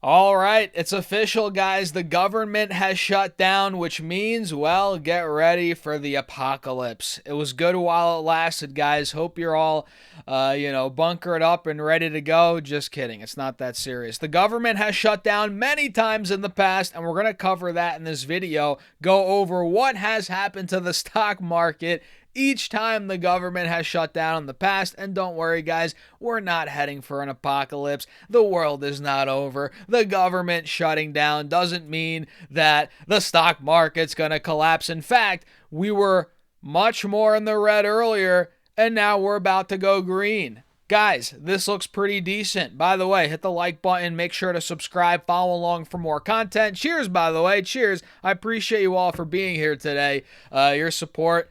All right, it's official, guys. The government has shut down, which means, well, get ready for the apocalypse. It was good while it lasted, guys. Hope you're all, bunkered up and ready to go. Just kidding. It's not that serious. The government has shut down many times in the past, and we're going to cover that in this video. Go over what has happened to the stock market each time the government has shut down in the past. And don't worry, guys, we're not heading for an apocalypse. The world is not over. The government shutting down doesn't mean that the stock market's going to collapse. In fact, we were much more in the red earlier, and now we're about to go green. Guys, this looks pretty decent. By the way, hit the like button. Make sure to subscribe. Follow along for more content. Cheers, by the way. Cheers. I appreciate you all for being here today. Your support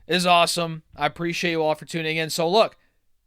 is awesome. I appreciate you all for tuning in. So look,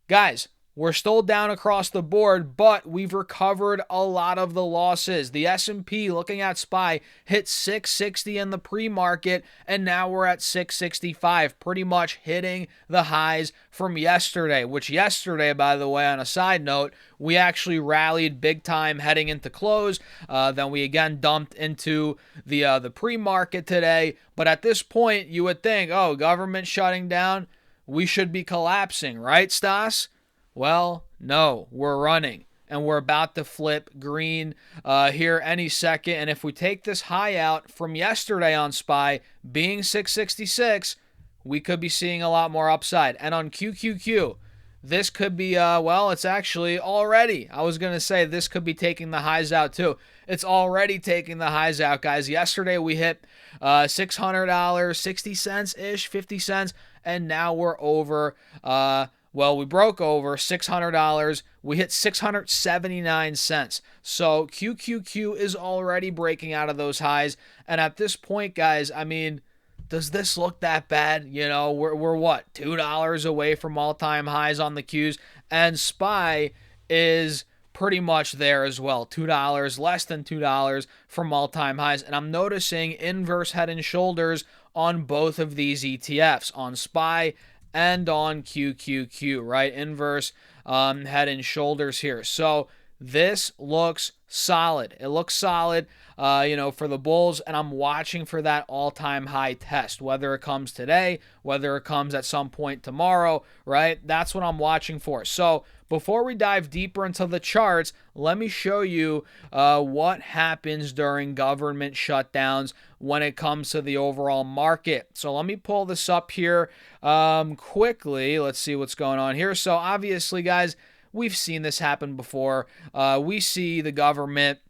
guys, we're still down across the board, but we've recovered a lot of the losses. The S&P, looking at SPY, hit 660 in the pre-market, and now we're at 665, pretty much hitting the highs from yesterday, which yesterday, by the way, on a side note, we actually rallied big time heading into close. Then we again dumped into the pre-market today. But at this point, you would think, oh, government shutting down, we should be collapsing, right, Stas? Well, no, we're running, and we're about to flip green here any second. And if we take this high out from yesterday on SPY being 666, we could be seeing a lot more upside. And on QQQ, this could be, it's actually already, I was going to say this could be taking the highs out too. It's already taking the highs out, guys. Yesterday we hit $600, 60 cents-ish, 50 cents, and now we're over, we broke over $600. We hit 679 cents. So QQQ is already breaking out of those highs. And at this point, guys, I mean, does this look that bad? You know, we're what, $2 away from all-time highs on the Qs, and SPY is pretty much there as well. $2, less than $2 from all-time highs. And I'm noticing inverse head and shoulders on both of these ETFs, on SPY and on QQQ, right? Inverse head and shoulders here. So this looks solid. It looks solid, for the bulls, and I'm watching for that all-time high test, whether it comes today, whether it comes at some point tomorrow, right? That's what I'm watching for. So before we dive deeper into the charts, let me show you what happens during government shutdowns when it comes to the overall market. So let me pull this up here quickly. Let's see what's going on here. So obviously, guys, we've seen this happen before. We see the government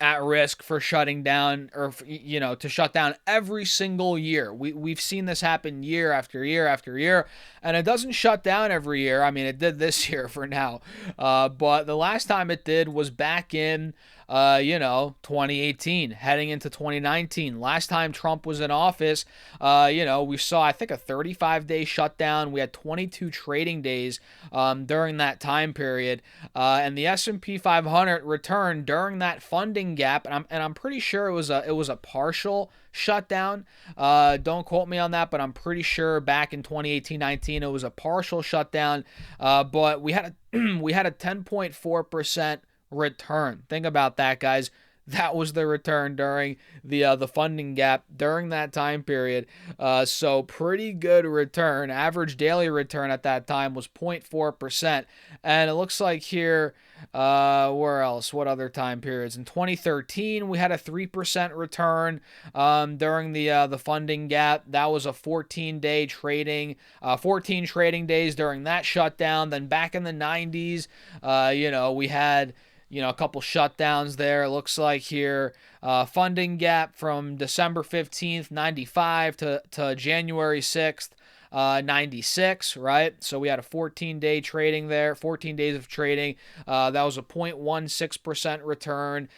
at risk for shutting down, or to shut down every single year. We've seen this happen year after year after year, and it doesn't shut down every year. I mean, it did this year for now, but the last time it did was back in 2018, heading into 2019. Last time Trump was in office, we saw, I think, a 35-day shutdown. We had 22 trading days during that time period, and the S&P 500 returned during that funding gap, and I'm pretty sure it was a partial shutdown. Don't quote me on that, but I'm pretty sure back in 2018-19 it was a partial shutdown. But we had a 10.4% return. Think about that, guys. That was the return during the funding gap during that time period. So pretty good return. Average daily return at that time was 0.4%. And it looks like here, where else? What other time periods? In 2013, we had a 3% return during the funding gap. That was a 14 trading days during that shutdown. Then back in the 90s, we had a couple shutdowns there. It looks like here, funding gap from December 15th, 95 to January 6th, 96, right? So we had a 14-day trading there, 14 days of trading. That was a 0.16% return.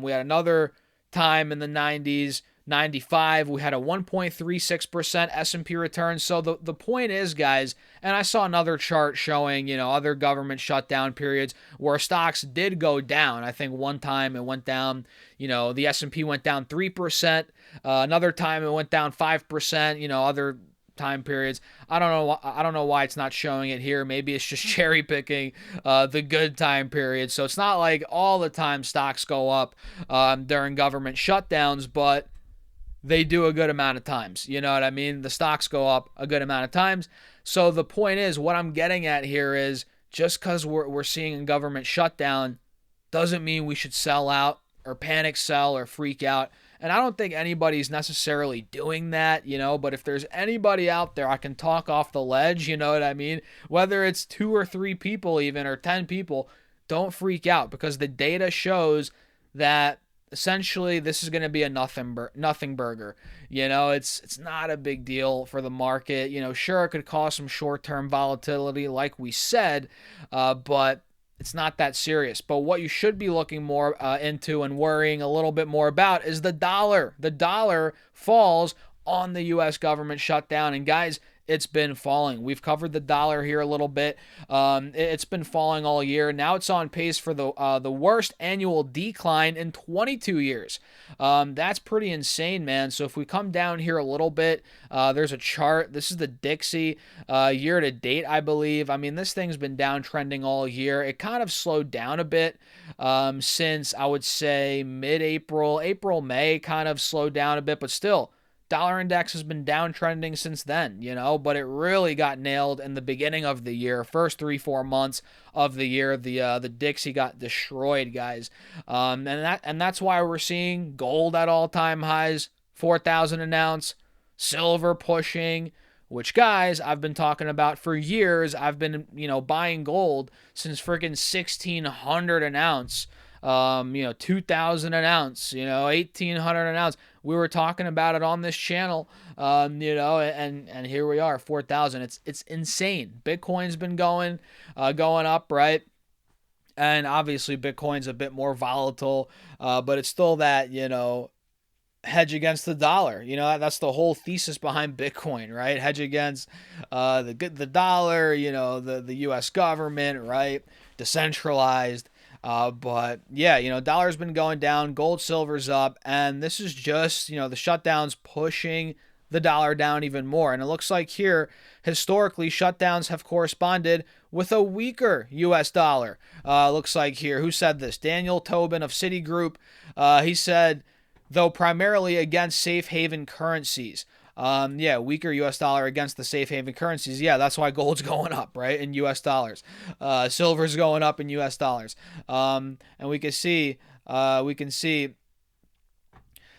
We had another time in the 90s, 95, we had a 1.36% S&P return. So the point is, guys, and I saw another chart showing, other government shutdown periods where stocks did go down. I think one time it went down, the S&P went down 3%. Another time it went down 5%. Other time periods. I don't know why it's not showing it here. Maybe it's just cherry picking the good time periods. So it's not like all the time stocks go up during government shutdowns, but they do a good amount of times. You know what I mean? The stocks go up a good amount of times. So the point is, what I'm getting at here is just because we're seeing a government shutdown doesn't mean we should sell out or panic sell or freak out. And I don't think anybody's necessarily doing that, but if there's anybody out there I can talk off the ledge, you know what I mean? Whether it's 2 or 3 people even or 10 people, don't freak out because the data shows that essentially this is going to be a nothing burger. It's not a big deal for the market. Sure, it could cause some short-term volatility like we said, but it's not that serious. But what you should be looking more into and worrying a little bit more about is the dollar. The dollar falls on the U.S. government shutdown. And guys, it's been falling. We've covered the dollar here a little bit. It's been falling all year. Now it's on pace for the worst annual decline in 22 years. That's pretty insane, man. So if we come down here a little bit, there's a chart. This is the Dixie year to date, I believe. I mean, this thing's been downtrending all year. It kind of slowed down a bit since, I would say, mid-April. May kind of slowed down a bit, but still, dollar index has been downtrending since then, but it really got nailed in the beginning of the year. First 3-4 months of the year, the Dixie got destroyed, guys. And that's why we're seeing gold at all-time highs, 4,000 an ounce, silver pushing, which, guys, I've been talking about for years. I've been, buying gold since freaking 1,600 an ounce. 2,000 an ounce, 1,800 an ounce. We were talking about it on this channel, and here we are, 4,000. It's insane. Bitcoin's been going up, right? And obviously Bitcoin's a bit more volatile, but it's still that, hedge against the dollar. That's the whole thesis behind Bitcoin, right? Hedge against the dollar, the U.S. government, right? Decentralized. But yeah, dollar's been going down, gold, silver's up, and this is just, the shutdowns pushing the dollar down even more. And it looks like here, historically, shutdowns have corresponded with a weaker U.S. dollar. Looks like here, who said this? Daniel Tobin of Citigroup. He said, though primarily against safe haven currencies. Weaker U.S. dollar against the safe haven currencies. Yeah, that's why gold's going up, right, in U.S. dollars. Silver's going up in U.S. dollars. And we can see,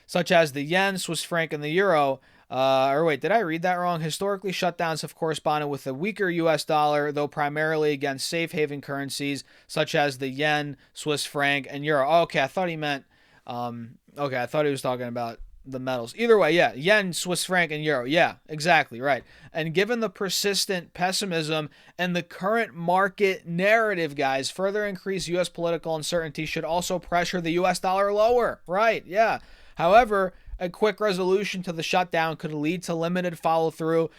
such as the yen, Swiss franc, and the euro. Did I read that wrong? Historically, shutdowns have corresponded with a weaker U.S. dollar, though primarily against safe haven currencies, such as the yen, Swiss franc, and euro. Okay, I thought he meant, I thought he was talking about the metals. Either way, yeah, yen, Swiss franc, and euro. Yeah, exactly, right. And given the persistent pessimism and the current market narrative, guys, further increased U.S. political uncertainty should also pressure the U.S. dollar lower. Right, yeah. However, a quick resolution to the shutdown could lead to limited follow-through,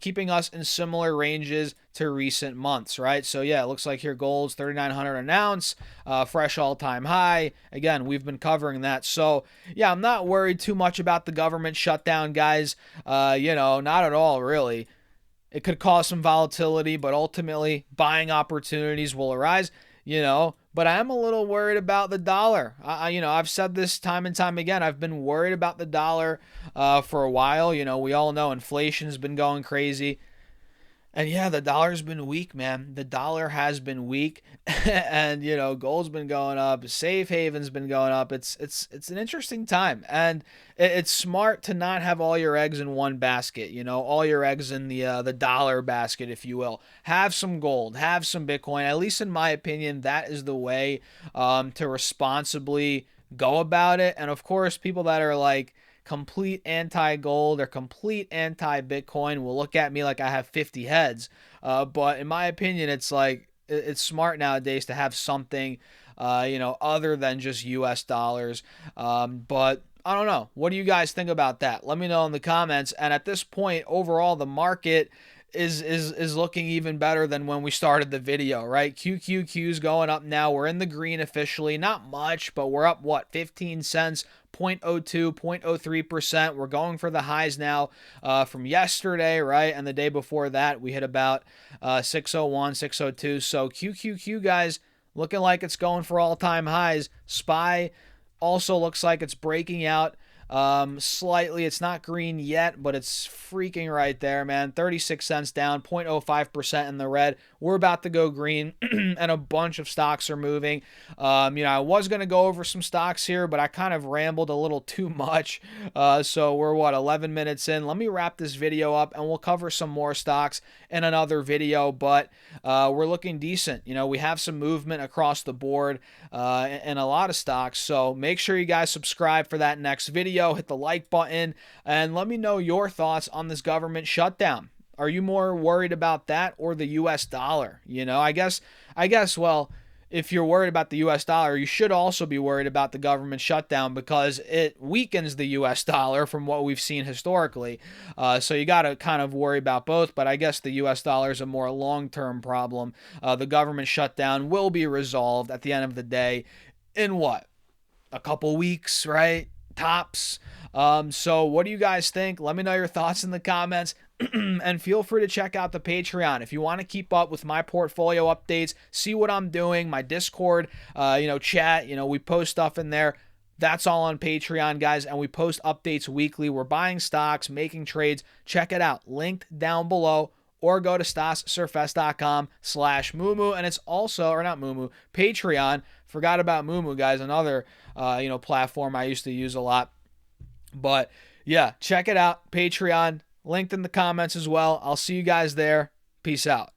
keeping us in similar ranges to recent months, right? So yeah, it looks like here gold's 3,900 an ounce, fresh all-time high. Again, we've been covering that. So yeah, I'm not worried too much about the government shutdown, guys. Not at all, really. It could cause some volatility, but ultimately buying opportunities will arise, But I am a little worried about the dollar. I've said this time and time again. I've been worried about the dollar for a while. We all know inflation's been going crazy. And yeah, the dollar's been weak, man. The dollar has been weak, and gold's been going up. Safe haven's been going up. It's an interesting time, and it's smart to not have all your eggs in one basket. All your eggs in the dollar basket, if you will. Have some gold, have some Bitcoin. At least in my opinion, that is the way to responsibly go about it. And of course, people that are like complete anti-gold or complete anti-Bitcoin will look at me like I have 50 heads. But in my opinion, it's like it's smart nowadays to have something, other than just U.S. dollars. But I don't know. What do you guys think about that? Let me know in the comments. And at this point, overall, the market is looking even better than when we started the video, right? QQQ's going up now. We're in the green officially. Not much, but we're up, what, 15 cents? 0.02, 0.03%. We're going for the highs now from yesterday, right? And the day before that, we hit about 601, 602. So QQQ, guys, looking like it's going for all-time highs. SPY also looks like it's breaking out slightly. It's not green yet, but it's freaking right there, man. 36 cents down, 0.05% in the red. We're about to go green, and a bunch of stocks are moving. I was going to go over some stocks here, but I kind of rambled a little too much. So we're, 11 minutes in. Let me wrap this video up, and we'll cover some more stocks in another video, but we're looking decent. We have some movement across the board in a lot of stocks, so make sure you guys subscribe for that next video. Hit the like button and let me know your thoughts on this government shutdown. Are you more worried about that or the US dollar? I guess, well, if you're worried about the US dollar, you should also be worried about the government shutdown because it weakens the US dollar from what we've seen historically. So you got to kind of worry about both, but I guess the US dollar is a more long-term problem. The government shutdown will be resolved at the end of the day in what? A couple weeks, right? Tops. So what do you guys think? Let me know your thoughts in the comments. And feel free to check out the Patreon if you want to keep up with my portfolio updates, see what I'm doing, my Discord, chat, we post stuff in there. That's all on Patreon, guys, and we post updates weekly. We're buying stocks, making trades. Check it out. Linked down below, or go to stassurfest.com/Moomoo, and it's also, or not Moomoo, Patreon. Forgot about Moomoo, guys, another platform I used to use a lot. But yeah, check it out. Patreon, linked in the comments as well. I'll see you guys there. Peace out.